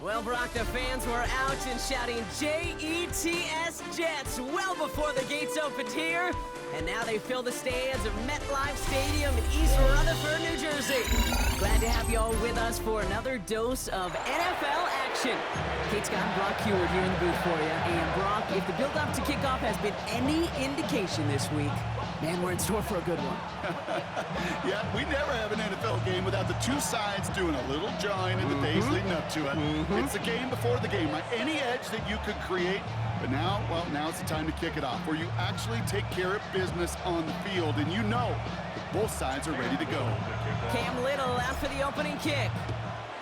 Well, Brock, the fans were out and shouting J-E-T-S Jets well before the gates opened here. And now they fill the stands of MetLife Stadium in East Rutherford, New Jersey. Glad to have you all with us for another dose of NFL action. Kate Scott and Brock Huard here in the booth for you. And Brock, if the build-up to kickoff has been any indication this week, man, we're in store for a good one. Yeah, we never have an NFL game without the two sides doing a little jawing in the days leading up to it. It's the game before the game, right? Any edge that you could create. But now, well, now it's the time to kick it off, where you actually take care of business on the field, and you know that both sides are ready to go. Cam Little out for the opening kick.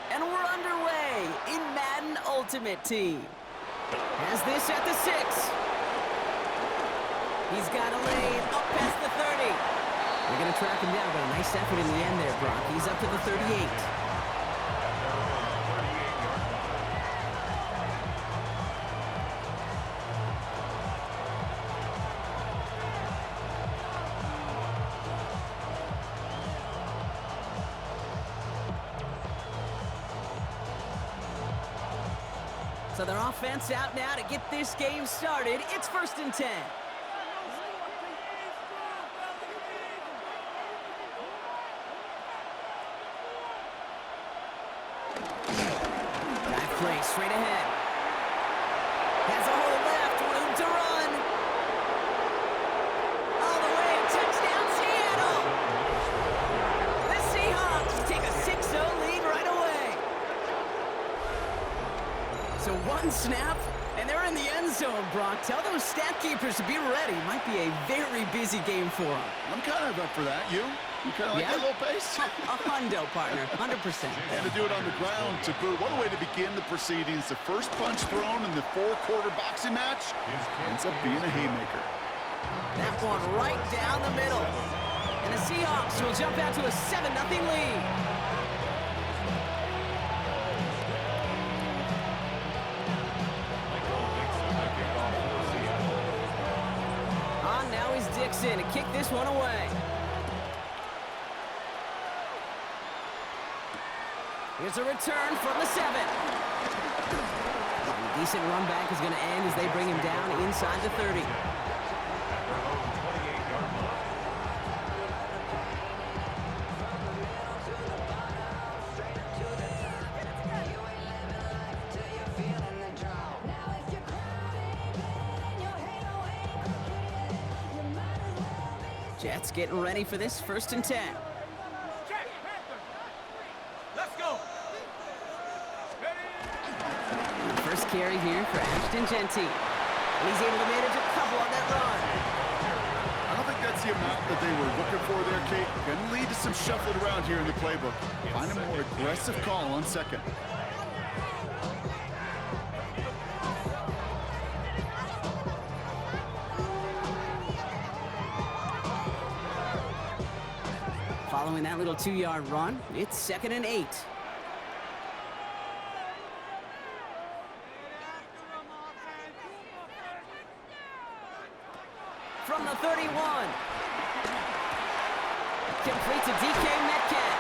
And we're underway in Madden Ultimate Team. Has this at the 6. He's got a lane up past the 30. They're going to track him down, but a nice effort in the end there, Brock. He's up to the 38. So their offense out now to get this game started. It's 1st and 10. Dive play straight ahead. Has a hole left, room to run. All the way, touchdown Seattle. The Seahawks take a 6-0 lead right away. So one snap, and they're in the end zone, Brock. Tell those stat keepers to be ready. Might be a very busy game for them. I'm kind of up for that. You kind of like that little pace? A hundo, partner, 100%. And to do it on the ground, to boot. What a way to begin the proceedings. The first punch thrown in the 4-quarter boxing match ends up being a haymaker. That one right down the middle. And the Seahawks will jump out to a 7-0 lead. On now is Dixon to kick this one away. Here's a return from the 7. A decent run back is going to end as they bring him down inside the 30. Jets getting ready for this 1st and 10. First carry here for Ashton Jeanty. And he's able to manage a couple on that run. I don't think that's the amount that they were looking for there, Kate. Going to lead to some shuffling around here in the playbook. Find a more aggressive call on 2nd. Following that little 2-yard run, it's 2nd and 8. From the 31. Complete to DK Metcalf.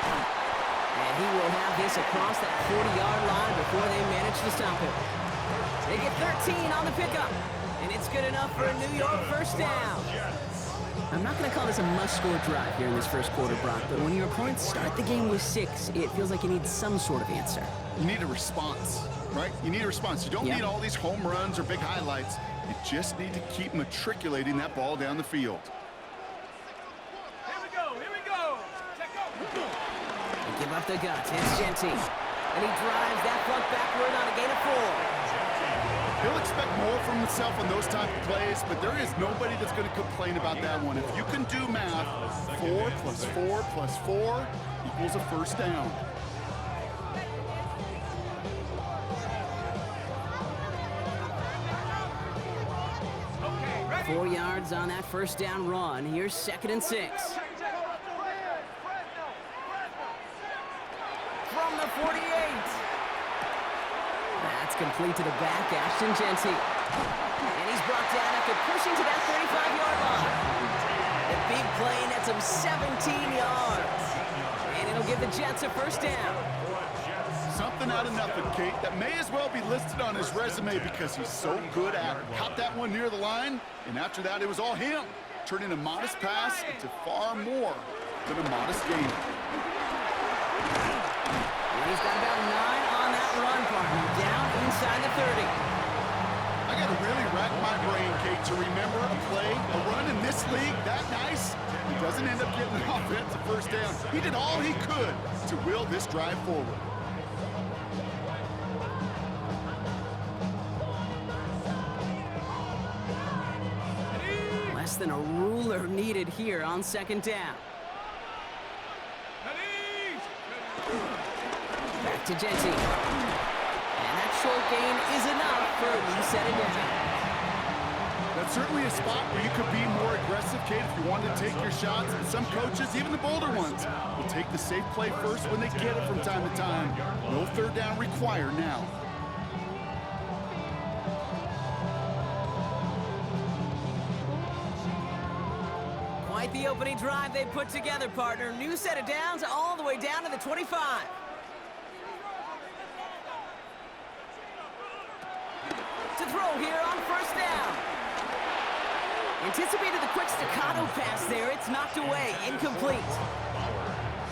And he will have this across that 40-yard line before they manage to stop him. They get 13 on the pickup. And it's good enough for a New York first down. I'm not going to call this a must-score drive here in this first quarter, Brock, but when your opponents start the game with 6, it feels like you need some sort of answer. You need a response, right? You need a response. You don't need all these home runs or big highlights. You just need to keep matriculating that ball down the field. Here we go. Check out. They give up the guts. It's Jeanty. And he drives that front backward on a gain of 4. He'll expect more from himself on those type of plays, but there is nobody that's going to complain about that one. If you can do math, 4 plus 4 plus 4 equals a first down. Okay, 4 yards on that first down run. Here's 2nd and 6. From the 48. That's complete to the back, Ashton Jeanty. And he's brought down after pushing to that 35-yard line. The big play nets him 17 yards. And it'll give the Jets a first down. Something out of nothing, Kate. That may as well be listed on his resume because he's so good at it. Caught that one near the line, and after that, it was all him. Turning a modest pass into far more than a modest gain. And he's got about 9 on that run, partner. Down inside the 30. I got to really rack my brain, Kate, to remember a play, a run in this league that nice. He doesn't end up getting an offensive first down. He did all he could to will this drive forward. Less than a ruler needed here on second down. Back to Jeanty. And that short gain is enough for a new set of down. That's certainly a spot where you could be more aggressive, Kate, if you wanted to take your shots. And some coaches, even the bolder ones, will take the safe play first when they get it from time to time. No third down required now. Quite the opening drive they put together, partner. New set of downs all the way down to the 25. To throw here on first down. Anticipated the quick staccato pass there. It's knocked away. Incomplete.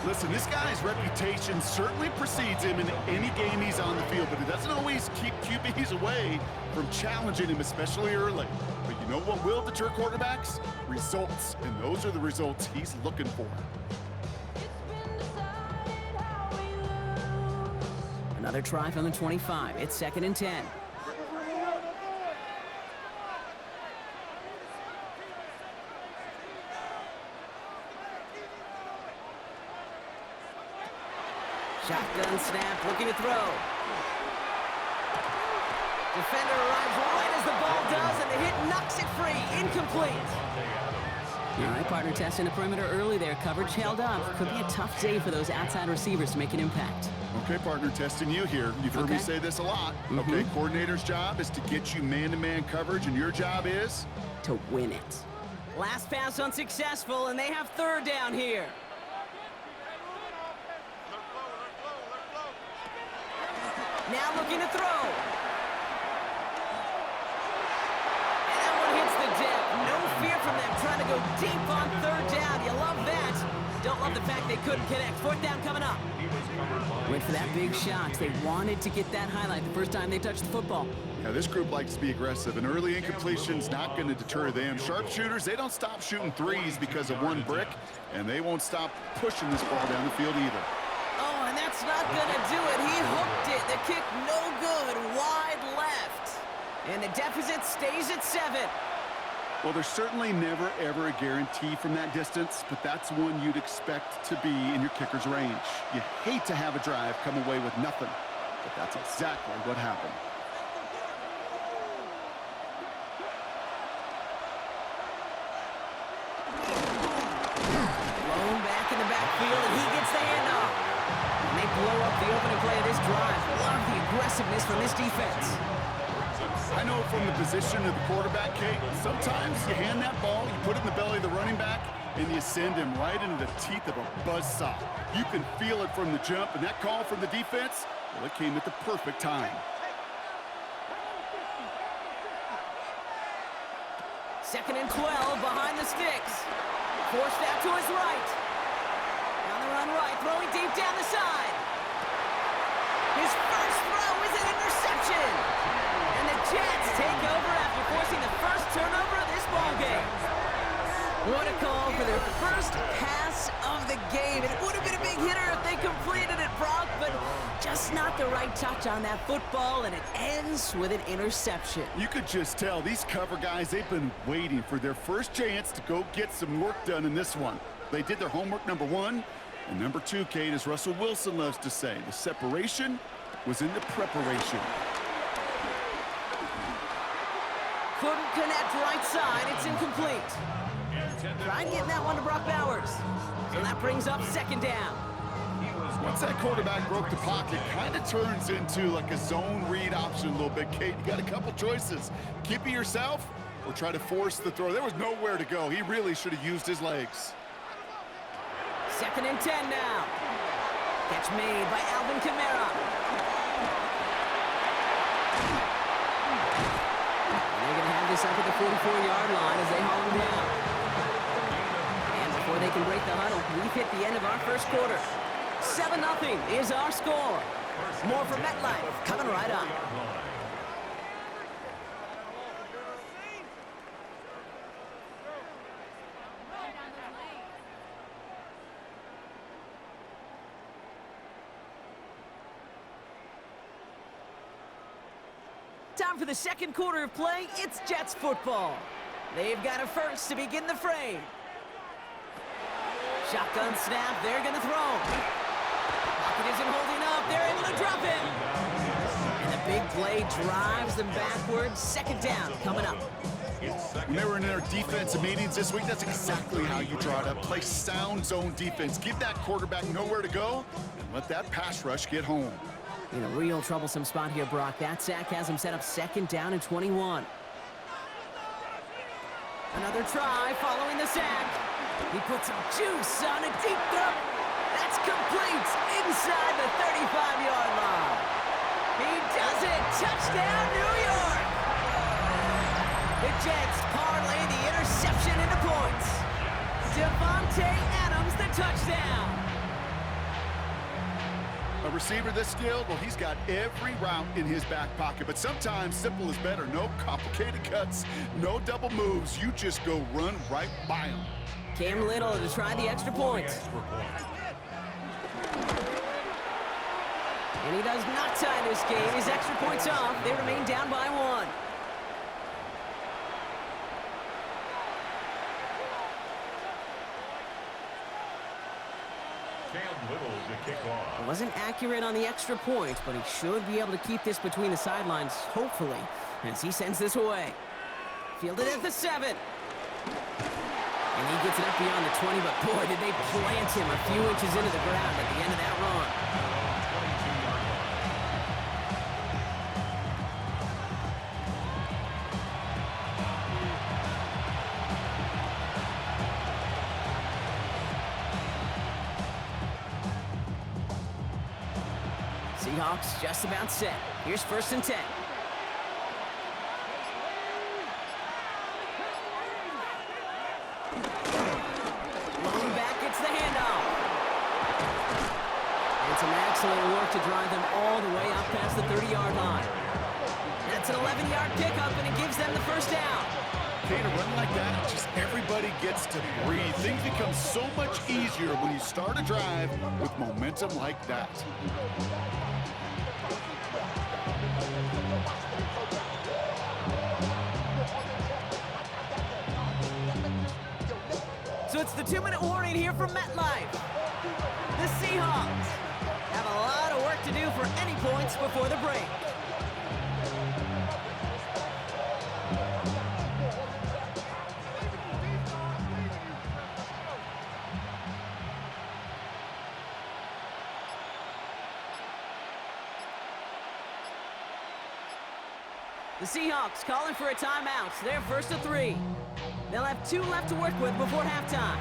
Listen, this guy's reputation certainly precedes him in any game he's on the field, but it doesn't always keep QBs away from challenging him, especially early. But you know what will deter quarterbacks? Results, and those are the results he's looking for. Another try from the 25. It's 2nd and 10. Shotgun snap, looking to throw. Defender arrives right as the ball does, and the hit knocks it free. Incomplete. All right, partner, testing the perimeter early there. Coverage held up. Could be a tough day for those outside receivers to make an impact. Okay, partner, testing you here. You've heard me say this a lot. Okay, coordinator's job is to get you man-to-man coverage, and your job is? To win it. Last pass unsuccessful, and they have third down here. Now looking to throw. And that one hits the deck. No fear from them trying to go deep on third down. You love that. Don't love the fact they couldn't connect. Fourth down coming up. Went for that big shot. They wanted to get that highlight the first time they touched the football. Yeah, this group likes to be aggressive, and early incompletion's not going to deter them. Sharpshooters, they don't stop shooting threes because of one brick, and they won't stop pushing this ball down the field either. Oh, and that's not gonna do it. He hooked it. The kick no good. Wide left. And the deficit stays at 7. Well, there's certainly never, ever a guarantee from that distance, but that's one you'd expect to be in your kicker's range. You hate to have a drive come away with nothing, but that's exactly what happened. Blown back in the backfield, and he gets the handoff. And they blow up the opening play of this drive. Love the aggressiveness from this defense. I know from the position of the quarterback, Kate, sometimes you hand that ball, you put it in the belly of the running back, and you send him right into the teeth of a buzzsaw. You can feel it from the jump, and that call from the defense, well, it came at the perfect time. Second and 12 behind the sticks. Forced out to his right. On the run right, throwing deep down the side. His first throw is an interception. And the Jets take over after forcing the first turnover of this ballgame. What a call for their first pass of the game. It would have been a big hitter if they completed it, Brock, but just not the right touch on that football, and it ends with an interception. You could just tell these cover guys, they've been waiting for their first chance to go get some work done in this one. They did their homework, number one, and number two, Kate, as Russell Wilson loves to say, the separation was in the preparation. Couldn't connect right side. It's incomplete. Tried getting that one to Brock Bowers. So that brings up second down. Once that quarterback broke the pocket, kind of turns into like a zone read option a little bit, Kate. You got a couple choices. Keep it yourself or try to force the throw. There was nowhere to go. He really should have used his legs. Second and 10 now. Catch made by Alvin Kamara. this up at the 44-yard line as they haul him down. And before they can break the huddle, we've hit the end of our first quarter. 7-0 is our score. More from MetLife coming right up. Time for the second quarter of play. It's Jets football. They've got a first to begin the frame. Shotgun snap. They're going to throw. Pocket isn't holding up. They're able to drop him. And the big play drives them backwards. Second down coming up. When they were in their defensive meetings this week, that's exactly how you draw it up. Play sound zone defense. Give that quarterback nowhere to go and let that pass rush get home. In a real troublesome spot here, Brock. That sack has him set up second down and 21. Another try following the sack. He puts some juice on a deep throw. That's complete inside the 35-yard line. He does it. Touchdown, New York. The Jets parlay the interception into points. Devontae Adams, the touchdown. A receiver this skilled, well, he's got every route in his back pocket, but sometimes simple is better. No complicated cuts, no double moves. You just go run right by him. Cam Little to try the extra point. And he does not tie this game. His extra point's off. They remain down by 1. Wasn't accurate on the extra point, but he should be able to keep this between the sidelines, hopefully, as he sends this away. Fielded at the 7. And he gets it up beyond the 20, but boy, did they plant him a few inches into the ground at the end of that run. Seahawks just about set. Here's 1st and 10. Long back gets the handoff. And some excellent work to drive them all the way up past the 30-yard line. That's an 11-yard pickup, and it gives them the first down. Okay, to run like that, just everybody gets to breathe. Things become so much easier when you start a drive with momentum like that. So it's the 2-minute warning here from MetLife. The Seahawks have a lot of work to do for any points before the break. The Seahawks calling for a timeout. They're 1st and 3. They'll have 2 left to work with before halftime.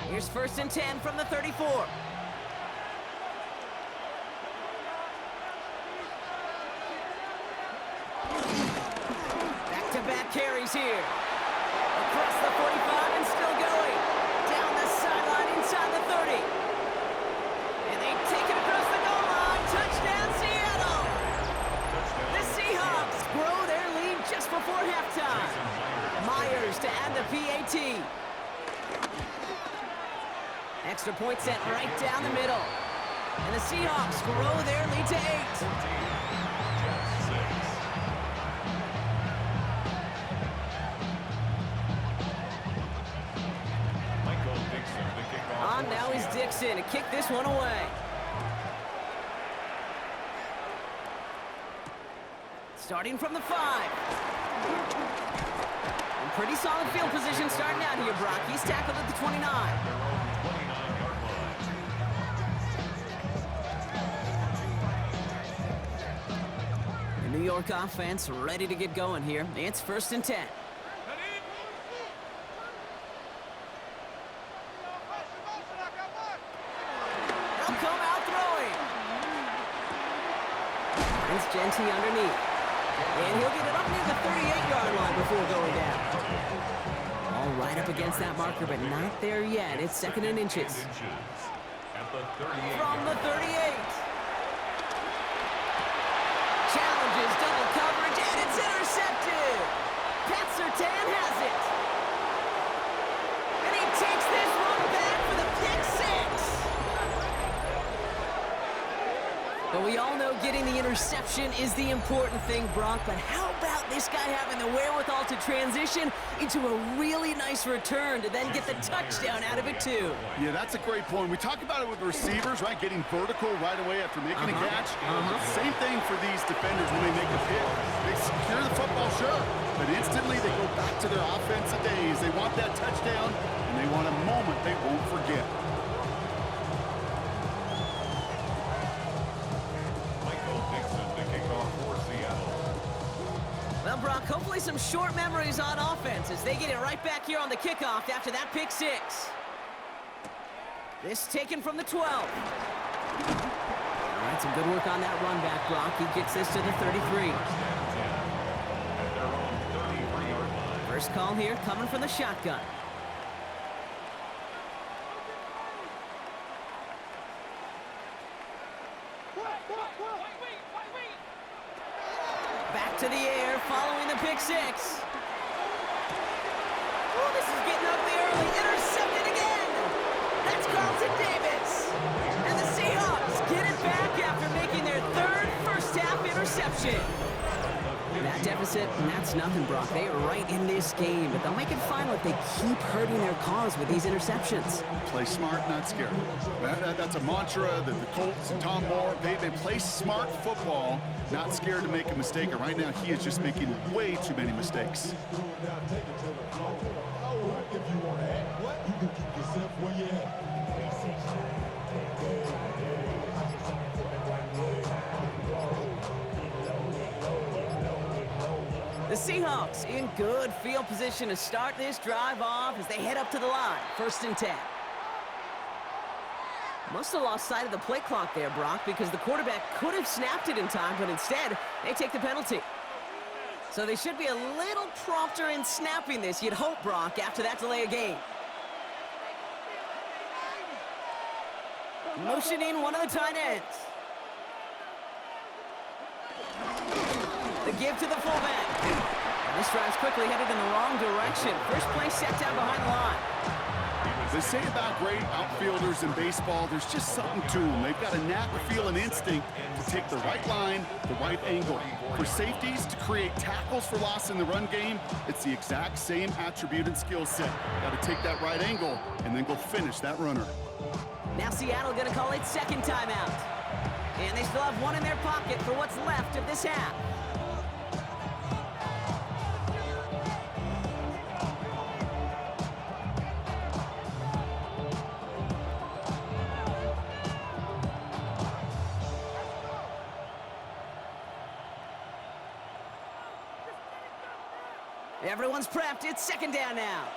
Here's 1st and 10 from the 34. Back-to-back carries here. Across the 45 and still going. Down the sideline inside the 30. And they take it across the goal line. Touchdown, Seattle. The Seahawks grow their lead just before halftime. Myers to add the PAT. Extra point set right down the middle. And the Seahawks grow their lead to 8. On now is Dixon to kick this one away. Starting from the 5. And pretty solid field position starting out here, Brock. He's tackled at the 29. The New York offense ready to get going here. It's 1st and 10. It's Genty underneath. And he'll get it up near the 38-yard line before going down. All right up against that marker, but not there yet. It's 2nd and inches. From the 38. Challenges double coverage, and it's intercepted. Pat Surtain has it. And he takes this one back for the pick six. But we all know getting the interception is the important thing, Brock. But how about this guy having the wherewithal to transition into a really nice return to then get the touchdown out of it, too? Yeah, that's a great point. We talk about it with the receivers, right? Getting vertical right away after making a catch. Same thing for these defenders when they make a pick. They secure the football, sure, but instantly they go back to their offensive days. They want that touchdown, and they want a moment they won't forget. Well, Brock, hopefully some short memories on offense as they get it right back here on the kickoff after that pick six. This taken from the 12. All right, some good work on that run back, Brock. He gets this to the 33. First call here coming from the shotgun. Back to the air, following the pick six. Oh, this is getting up there early. Intercepted again. That's Carlton Davis. And the Seahawks get it back after making their third first-half interception. That deficit, and that's nothing, Brock. They are right in this game, but they'll make it final if they keep hurting their cause with these interceptions. Play smart, not scared. That's a mantra that the Colts and Tom Moore, they play smart football, not scared to make a mistake. And right now, he is just making way too many mistakes. The Seahawks in good field position to start this drive off as they head up to the line. 1st and 10. Must have lost sight of the play clock there, Brock, because the quarterback could have snapped it in time, but instead, they take the penalty. So they should be a little prompter in snapping this, you'd hope, Brock, after that delay of game. Motioning one of the tight ends. The give to the fullback. And this drive's quickly headed in the wrong direction. First play set down behind the line. They say about great outfielders in baseball, there's just something to them. They've got a knack, feel, and instinct to take the right line, the right angle. For safeties to create tackles for loss in the run game, it's the exact same attribute and skill set. Got to take that right angle and then go finish that runner. Now Seattle going to call its second timeout. And they still have one in their pocket for what's left of this half. Everyone's prepped. It's 2nd down now.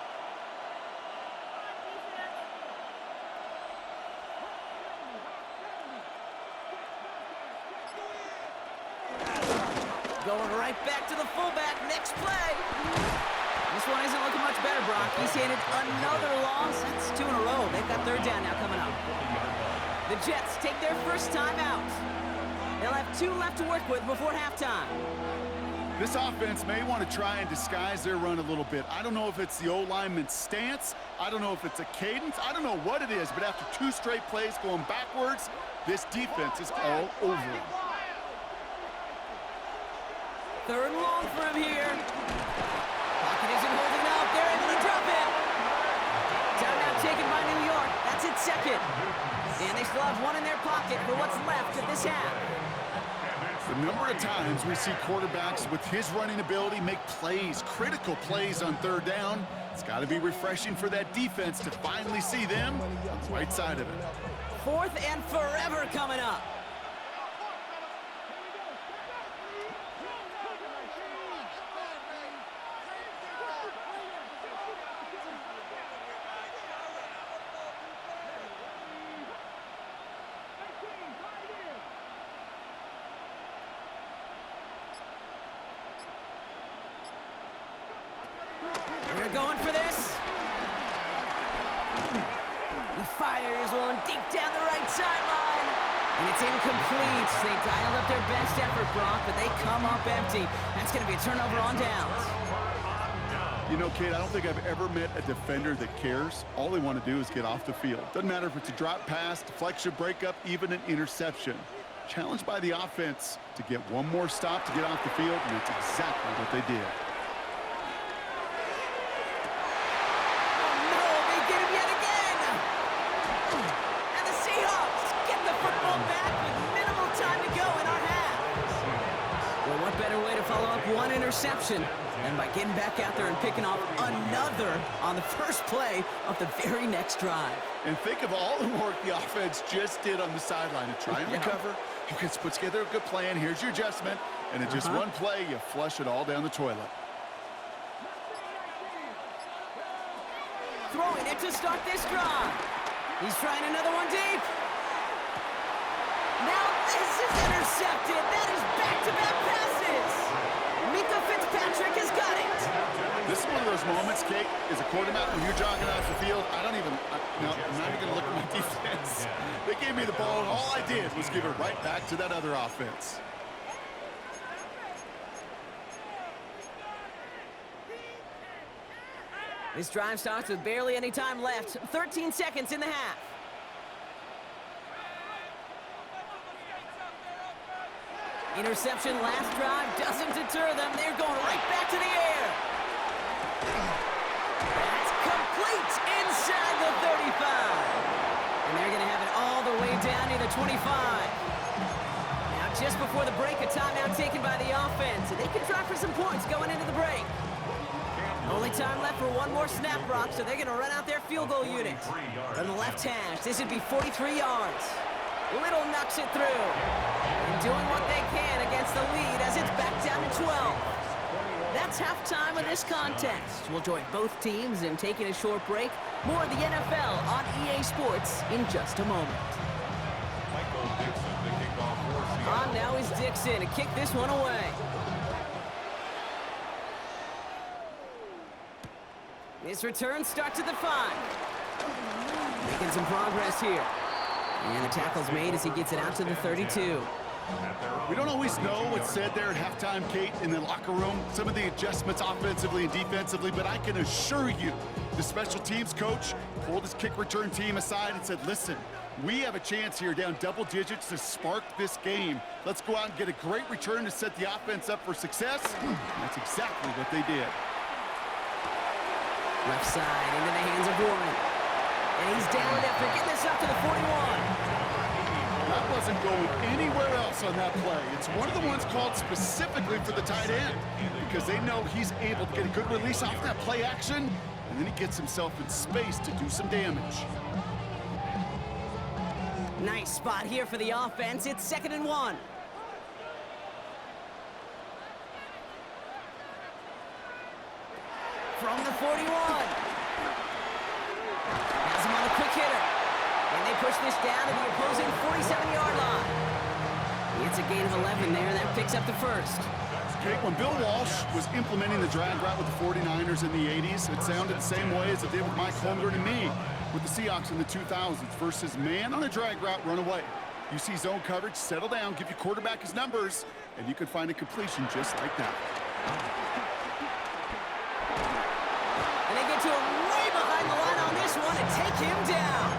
Going right back to the fullback. Next play. This one isn't looking much better, Brock. He's handed another loss. That's 2 in a row. They've got 3rd down now coming up. The Jets take their first time out. They'll have 2 left to work with before halftime. This offense may want to try and disguise their run a little bit. I don't know if it's the O-lineman's stance. I don't know if it's a cadence. I don't know what it is, but after 2 straight plays going backwards, this defense is all over them. 3rd and long for him here. Pocket isn't holding up. They're able to drop it. Timeout taken by New York. That's its 2nd. And they still have 1 in their pocket for what's left of this half. The number of times we see quarterbacks with his running ability make plays, critical plays on 3rd down. It's got to be refreshing for that defense to finally see them on the right side of it. 4th and forever coming up. Here's one deep down the right sideline. And it's incomplete. They dialed up their best effort, Brock, but they come up empty. That's going to be a turnover on downs. You know, Kate, I don't think I've ever met a defender that cares. All they want to do is get off the field. Doesn't matter if it's a drop pass, deflection, breakup, even an interception. Challenged by the offense to get one more stop to get off the field, and that's exactly what they did. One interception, and by getting back out there and picking off another on the first play of the very next drive. And think of all the work the offense just did on the sideline to try and recover. You can put together a good plan. Here's your adjustment, and in just one play, you flush it all down the toilet. Throwing it to start this drive. He's trying another one deep. Now this is intercepted. That is back-to-back passes. Mika Fitzpatrick has got it. This is one of those moments, Kate, as a quarterback, when you're jogging off the field, I'm not even going to look at my defense. They gave me the ball, and all I did was give it right back to that other offense. This drive starts with barely any time left. 13 seconds in the half. Interception last drive doesn't deter them. They're going right back to the air. That's complete inside the 35. And they're going to have it all the way down near the 25. Now just before the break, a timeout taken by the offense. And they can try for some points going into the break. Only time left for one more snap, Brock, so they're going to run out their field goal unit. From the left hash, this would be 43 yards. Little knocks it through. And doing what they can against the lead as it's back down to 12. That's halftime of this contest. We'll join both teams in taking a short break. More of the NFL on EA Sports in just a moment. On now is Dixon to kick this one away. This return starts at the 5. Making some progress here. And the tackle's made as he gets it out to the 32. We don't always know what's said there at halftime, Kate, in the locker room. Some of the adjustments offensively and defensively, but I can assure you the special teams coach pulled his kick return team aside and said, listen, we have a chance here down double digits to spark this game. Let's go out and get a great return to set the offense up for success. And that's exactly what they did. Left side into the hands of Warren. And he's down after getting this up to the 41. That wasn't going anywhere else on that play. It's one of the ones called specifically for the tight end because they know he's able to get a good release off that play action, and then he gets himself in space to do some damage. Nice spot here for the offense. It's 2nd and 1. From the 41. Has him on a quick hitter. And they push this down to the opposing 47-yard line. It's a gain of 11 there. That picks up the first. Kate, when Bill Walsh was implementing the drag route with the 49ers in the 80s, it sounded the same way as it did with Mike Holmgren and me with the Seahawks in the 2000s versus man on a drag route, run away. You see zone coverage, settle down, give your quarterback his numbers, and you can find a completion just like that. And they get to him way behind the line on this one and take him down.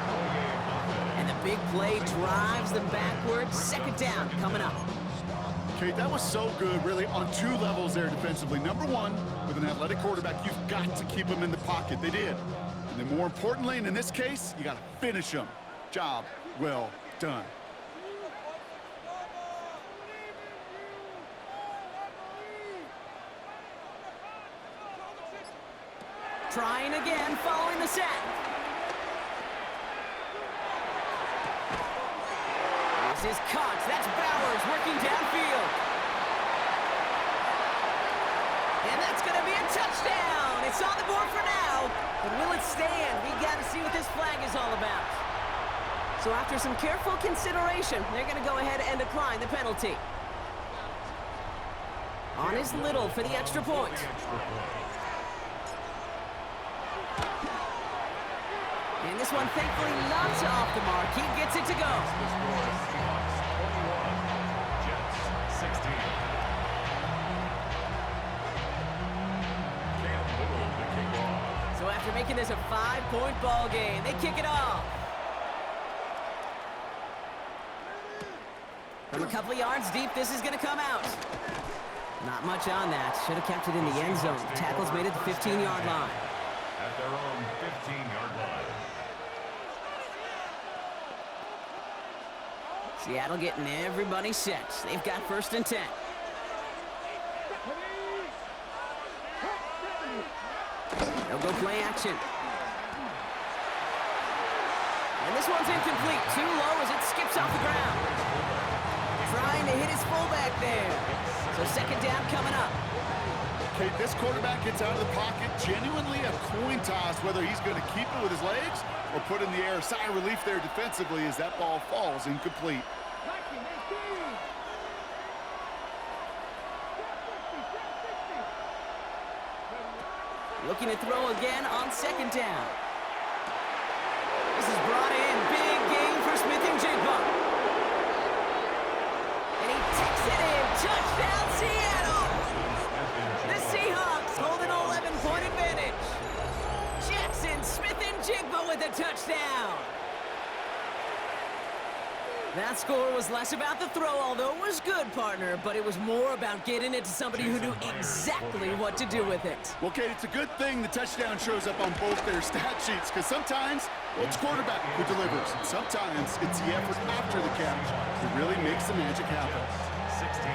And the big play drives them backwards. 2nd down coming up. Kate, that was so good, really, on 2 levels there defensively. Number 1, with an athletic quarterback, you've got to keep him in the pocket. They did. And then more importantly, and in this case, you got to finish him. Job well done. Trying again, following the sack. This is Cox. That's Bowers working downfield. And that's going to be a touchdown. It's on the board for now. But will it stand? We got to see what this flag is all about. So after some careful consideration, they're going to go ahead and decline the penalty. On is Little for the extra point. And this one, thankfully, not off the mark. He gets it to go. The score is Seahawks 21, Jets 16. Cam Little to kick off. So after making this a 5-point ball game, they kick it off. From a couple of yards deep, this is going to come out. Not much on that. Should have kept it in the end zone. Tackles made it the 15-yard line. At their own 15-yard line. Seattle getting everybody set. They've got 1st and 10. They'll go play action. And this one's incomplete. Too low as it skips off the ground. Trying to hit his fullback there. So 2nd down coming up. Okay, this quarterback gets out of the pocket. Genuinely a coin toss whether he's going to keep it with his legs or put in the air. Sigh of relief there defensively as that ball falls incomplete. Looking to throw again on 2nd down. This is brought in. Big gain for Smith-Njigba. And he takes it in. Touchdown, Seattle! The Seahawks hold an 11-point advantage. Jackson Smith-Njigba with a touchdown. That score was less about the throw, although it was good, partner, but it was more about getting it to somebody who knew exactly what to do with it. Well, Kate, it's a good thing the touchdown shows up on both their stat sheets, because sometimes, well, it's quarterback who delivers, and sometimes it's the effort after the catch that really makes the magic happen. 16.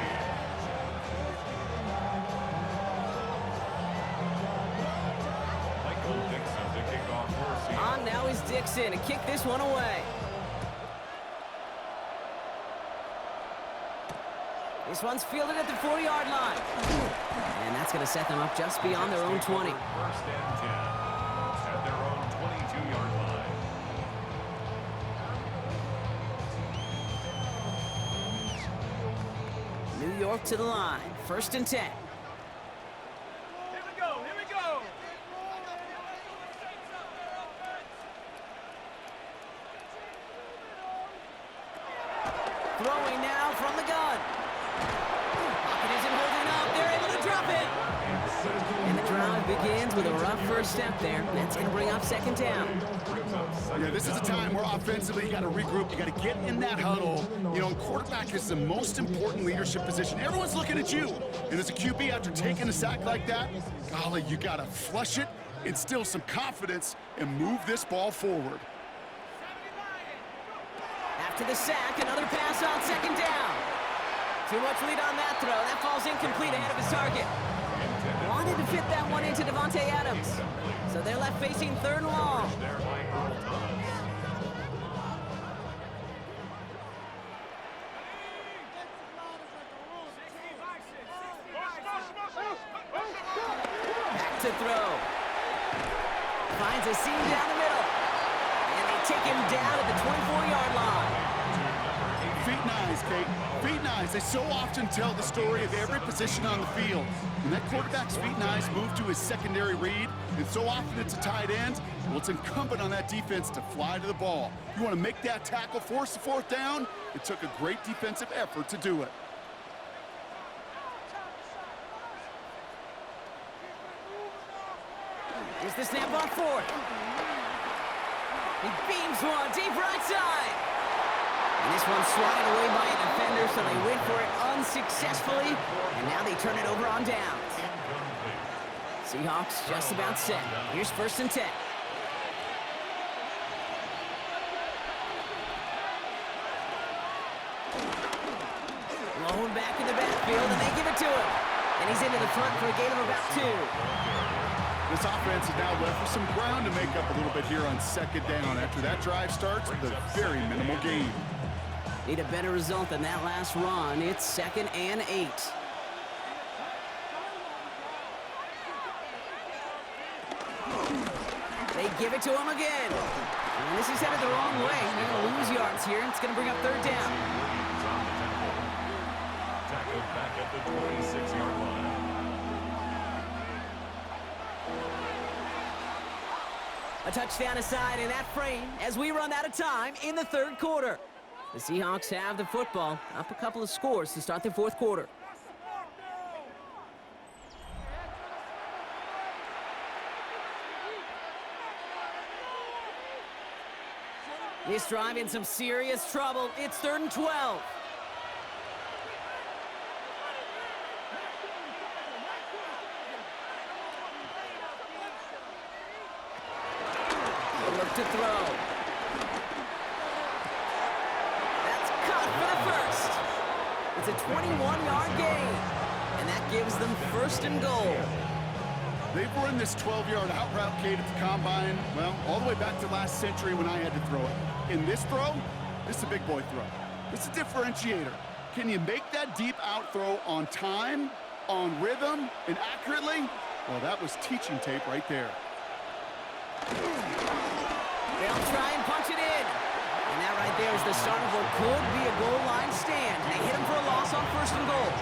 Michael Dixon to kick off for Seattle. On now is Dixon to kick this one away. This one's fielded at the 4-yard line. And that's going to set them up just beyond their own 20. 1st and 10 at their own 22-yard line. New York to the line. 1st and 10. Here we go, here we go. Throwing now from the gun. Pocket isn't holding up. They're able to drop it. And the drive begins with a rough first step there. That's going to bring up 2nd down. Yeah, this is a time where offensively you got to regroup. You got to get in that huddle. You know, quarterback is the most important leadership position. Everyone's looking at you. And as a QB, after taking a sack like that, golly, you got to flush it, instill some confidence, and move this ball forward. After the sack, another pass on 2nd down. Too much lead on that throw. That falls incomplete ahead of his target. Wanted to fit that one into Devontae Adams. So they're left facing 3rd and long. There by Earl Thomas. Back to throw. Finds a seam down the middle. And they take him down at the 24-yard line. Feet nice, Kate. Feet nice. They so often tell the story of every position on the field. When that quarterback's feet nice move to his secondary read, and so often it's a tight end, well, it's incumbent on that defense to fly to the ball. You want to make that tackle, force the 4th down? It took a great defensive effort to do it. Here's the snap on 4th. He beams one deep right side. And this one's swatted away by a defender, so they wait for it unsuccessfully. And now they turn it over on downs. Seahawks just about set. Here's 1st and 10. Lone back in the backfield, and they give it to him. And he's into the front for a gain of about 2. This offense is now left with some ground to make up a little bit here on 2nd down after that drive starts with a very minimal gain. Need a better result than that last run. It's 2nd and 8. They give it to him again. And this is headed the wrong way. They're going to lose yards here. It's going to bring up 3rd down. Tackled back at the 26-yard line. A touchdown aside in that frame as we run out of time in the third quarter. The Seahawks have the football, up a couple of scores to start the fourth quarter. This drive in some serious trouble. It's 3rd and 12. They look to throw. That's caught for the first. It's a 21-yard gain, and that gives them 1st and goal. They've run this 12-yard out route, Kate, at the Combine, well, all the way back to last century when I had to throw it. In this throw, this is a big boy throw. It's a differentiator. Can you make that deep out throw on time, on rhythm, and accurately? Well, that was teaching tape right there. They'll try and punch it in. And that right there is the start of what could be a goal line stand. They hit him for a loss on 1st and goal.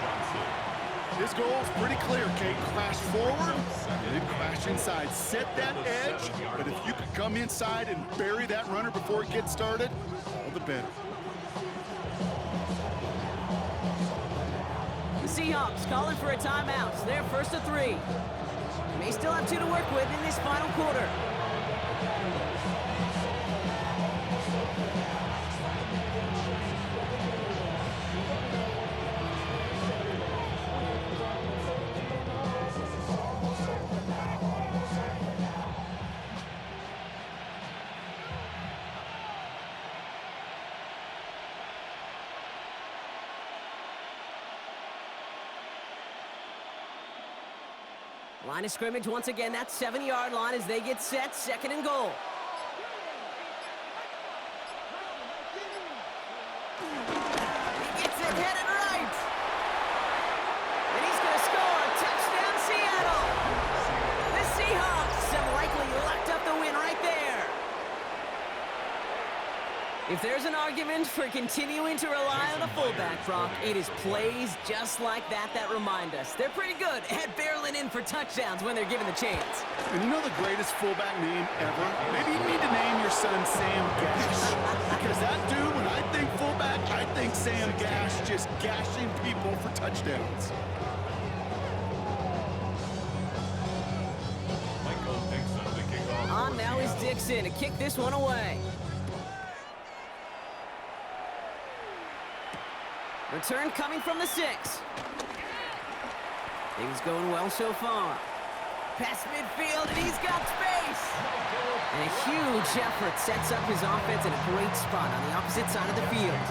His goal is pretty clear, Kate. Crash forward, and then crash inside. Set that edge, but if you could come inside and bury that runner before it gets started, all the better. The Seahawks calling for a timeout. They're 1st and 3. May still have 2 to work with in this final quarter. Line of scrimmage once again, that 7-yard line as they get set, 2nd and goal. He gets it headed right. And he's going to score. Touchdown, Seattle. The Seahawks have likely locked up the win right there. If there's an argument for continuing to rely on the fullback, Brock, it is plays just like that that remind us. They're pretty good at barreling in for touchdowns when they're given the chance. And you know the greatest fullback name ever? Maybe you need to name your son Sam Gash. Because that dude, when I think fullback, I think Sam Gash just gashing people for touchdowns. Michael Dixon to kick off. On now is Dixon to kick this one away. Return coming from the 6. Things going well so far. Past midfield, and he's got space. And a huge effort sets up his offense in a great spot on the opposite side of the field.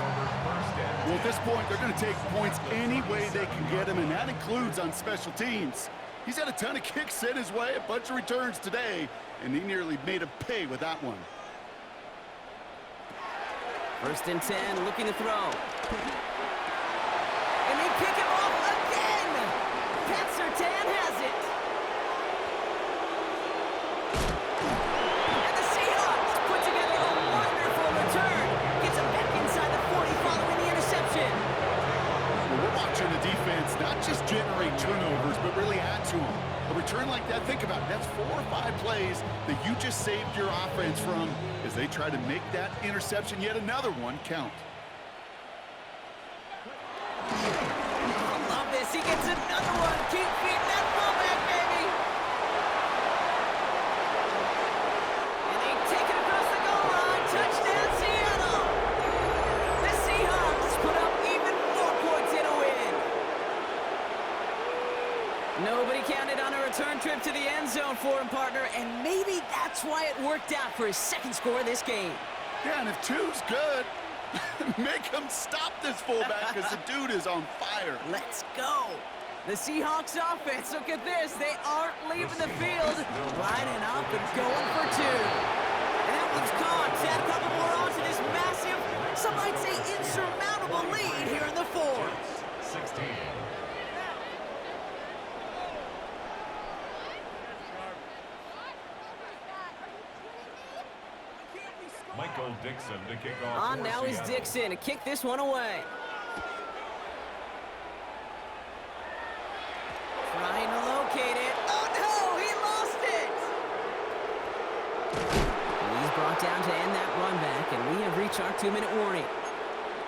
Well, at this point, they're going to take points any way they can get them, and that includes on special teams. He's had a ton of kicks sent his way, a bunch of returns today, and he nearly made him pay with that one. 1st and 10, looking to throw. And they pick him off again! Pat Surtain has it! And the Seahawks put together a wonderful return. Gets him back inside the 40 following the interception. Well, we're watching the defense not just generate turnovers, but really add to them. A return like that, think about it, that's 4 or 5 plays that you just saved your offense from as they try to make that interception, yet another one, count. I love this. He gets another one. Keep feeding that fullback, baby. And they take it across the goal line. Touchdown, Seattle. The Seahawks put up even more points in a win. Nobody counted on a return trip to the end zone for him, partner, and maybe that's why it worked out for his 2nd score of this game. Yeah, and if 2's good, make him stop this fullback because the dude is on fire. Let's go. The Seahawks offense, look at this. They aren't leaving the field. Lining up and going for 2. And that one's caught. Add a couple more on to this massive, some might say insurmountable lead here in the 4th. 16. Michael Dixon to kick off. On now is Dixon to kick this one away. Trying to locate it. Oh no, he lost it! He's brought down to end that run back, and we have reached our 2-minute warning.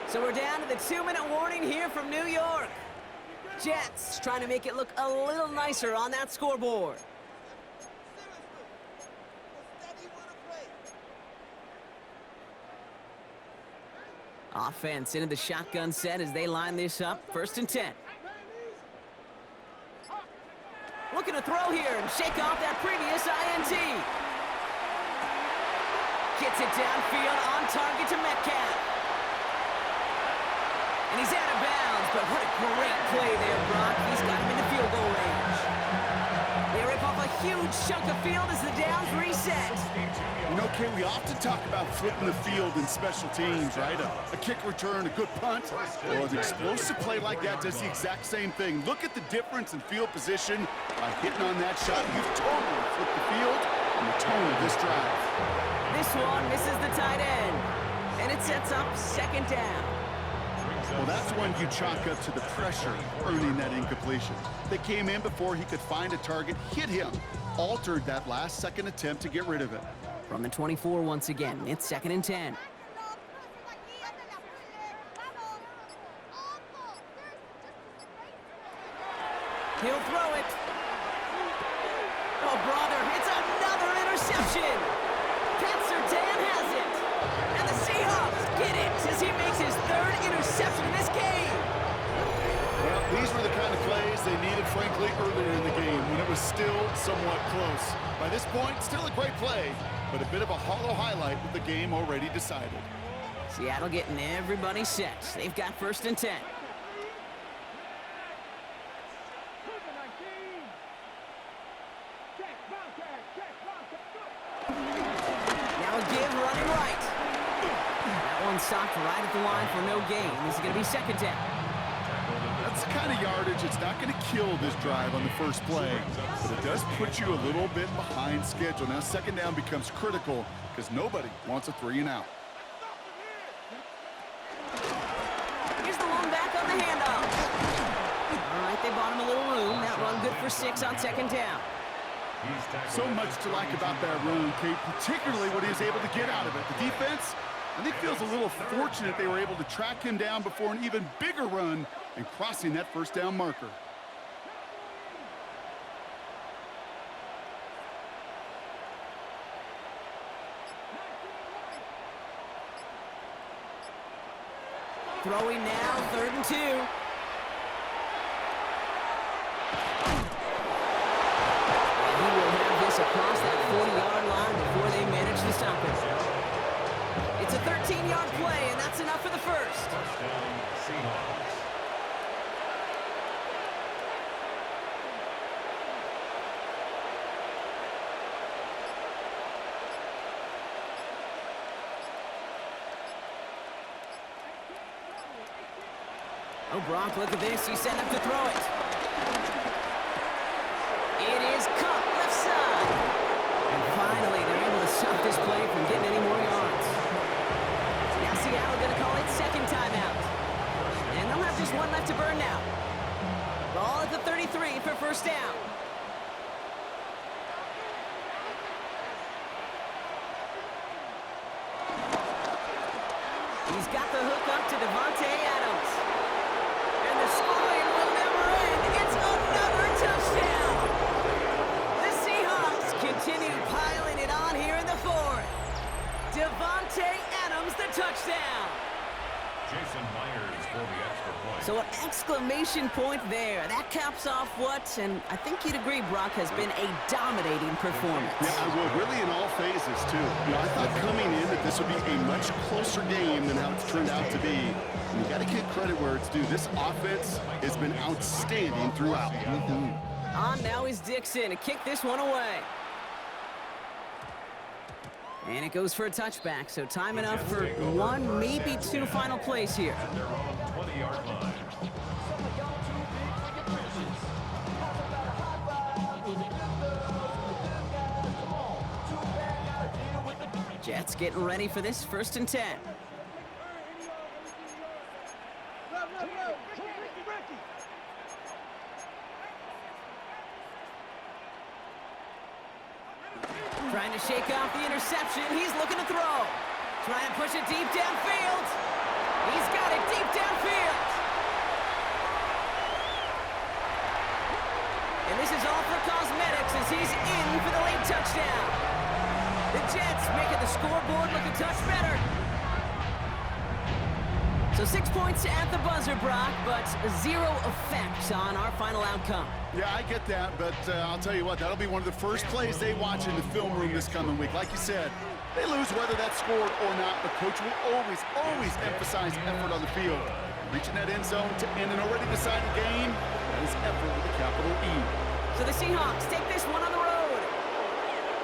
So we're down to the 2-minute warning here from New York. Jets trying to make it look a little nicer on that scoreboard. Offense into the shotgun set as they line this up. 1st and 10. Looking to throw here and shake off that previous INT. Gets it downfield on target to Metcalf. And he's out of bounds, but what a great play there, Brock. He's got him in the field goal range. They rip off a huge chunk of field as the downs reset. You know, Kay, we often talk about flipping the field in special teams, right? A kick return, a good punt. Well, an explosive play like that does the exact same thing. Look at the difference in field position by hitting on that shot. You've totally flipped the field and the tone of this drive. This one misses the tight end, and it sets up 2nd down. Well, that's when you chalk up to the pressure earning that incompletion. They came in before he could find a target, hit him, altered that last-second attempt to get rid of it. From the 24 once again, it's 2nd and 10. He'll throw it. Oh, brother, it's another interception. Pat Surtain has it. And the Seahawks get it as he makes his 3rd interception in this game. Well, these were the kind of plays they needed, frankly, earlier in the game when it was still somewhat close. By this point, still a great play, but a bit of a hollow highlight with the game already decided. Seattle getting everybody set. They've got 1st and 10. Now a give running right. That one stopped right at the line for no gain. This is going to be 2nd down. That's the kind of yardage it's not going to kill this drive on the first play, but it does put you a little bit behind schedule. Now 2nd down becomes critical because nobody wants a 3-and-out. Here's the one back on the handoff. All right, they bought him a little room. That run good for 6 on 2nd down. So much to like about that run, Kate, particularly what he was able to get out of it. The defense, I think, feels a little fortunate they were able to track him down before an even bigger run and crossing that 1st down marker. Throwing now, 3rd and 2. And he will have this across that 40-yard line before they manage to stop it. It's a 13-yard play, and that's enough for the 1st. Touchdown, Seahawks. Oh, Brock, look at this. He's set up to throw it. It is caught left side. And finally, they're able to stop this play from getting any more yards. Now Seattle going to call it 2nd timeout. And they'll have just one left to burn now. Ball at the 33 for 1st down. He's got the hook up to Devontae Adams. And the scoring will never end. It's another touchdown. The Seahawks continue piling it on here in the 4th. Devontae Adams, the touchdown. Jason Myers for the extra point. So an exclamation point there. That caps off what, and I think you'd agree, Brock, has been a dominating performance. Yeah, I would. Really in all phases, too. You know, I thought coming in that this would be a much closer game than how it's turned out to be. And you got to give credit where it's due. This offense has been outstanding throughout. On now is Dixon to kick this one away. And it goes for a touchback, so time enough for 1, maybe 2 final plays here. At their own 20-yard line. Jets getting ready for this 1st and 10. Trying to shake off the interception. He's looking to throw. Trying to push it deep downfield. He's got it deep downfield. And this is all for cosmetics as he's in for the late touchdown. The Jets making the scoreboard look a touch better. So 6 points at the buzzer, Brock, but 0 effect on our final outcome. Yeah, I get that, but I'll tell you what, that'll be one of the first plays they watch in the film room this coming week. Like you said, they lose whether that's scored or not, but coach will always emphasize effort on the field. Reaching that end zone to end an already decided game, that is effort with a capital E. So the Seahawks take this one on the road.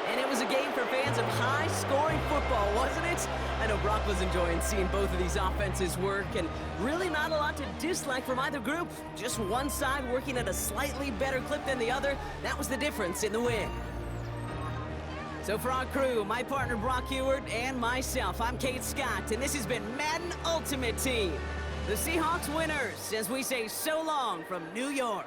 And it was a game for fans of high-scoring football, wasn't it? I know Brock was enjoying seeing both of these offenses work, and really not a lot to dislike from either group. Just one side working at a slightly better clip than the other. That was the difference in the win. So for our crew, my partner Brock Huard and myself, I'm Kate Scott, and this has been Madden Ultimate Team. The Seahawks winners, as we say so long from New York.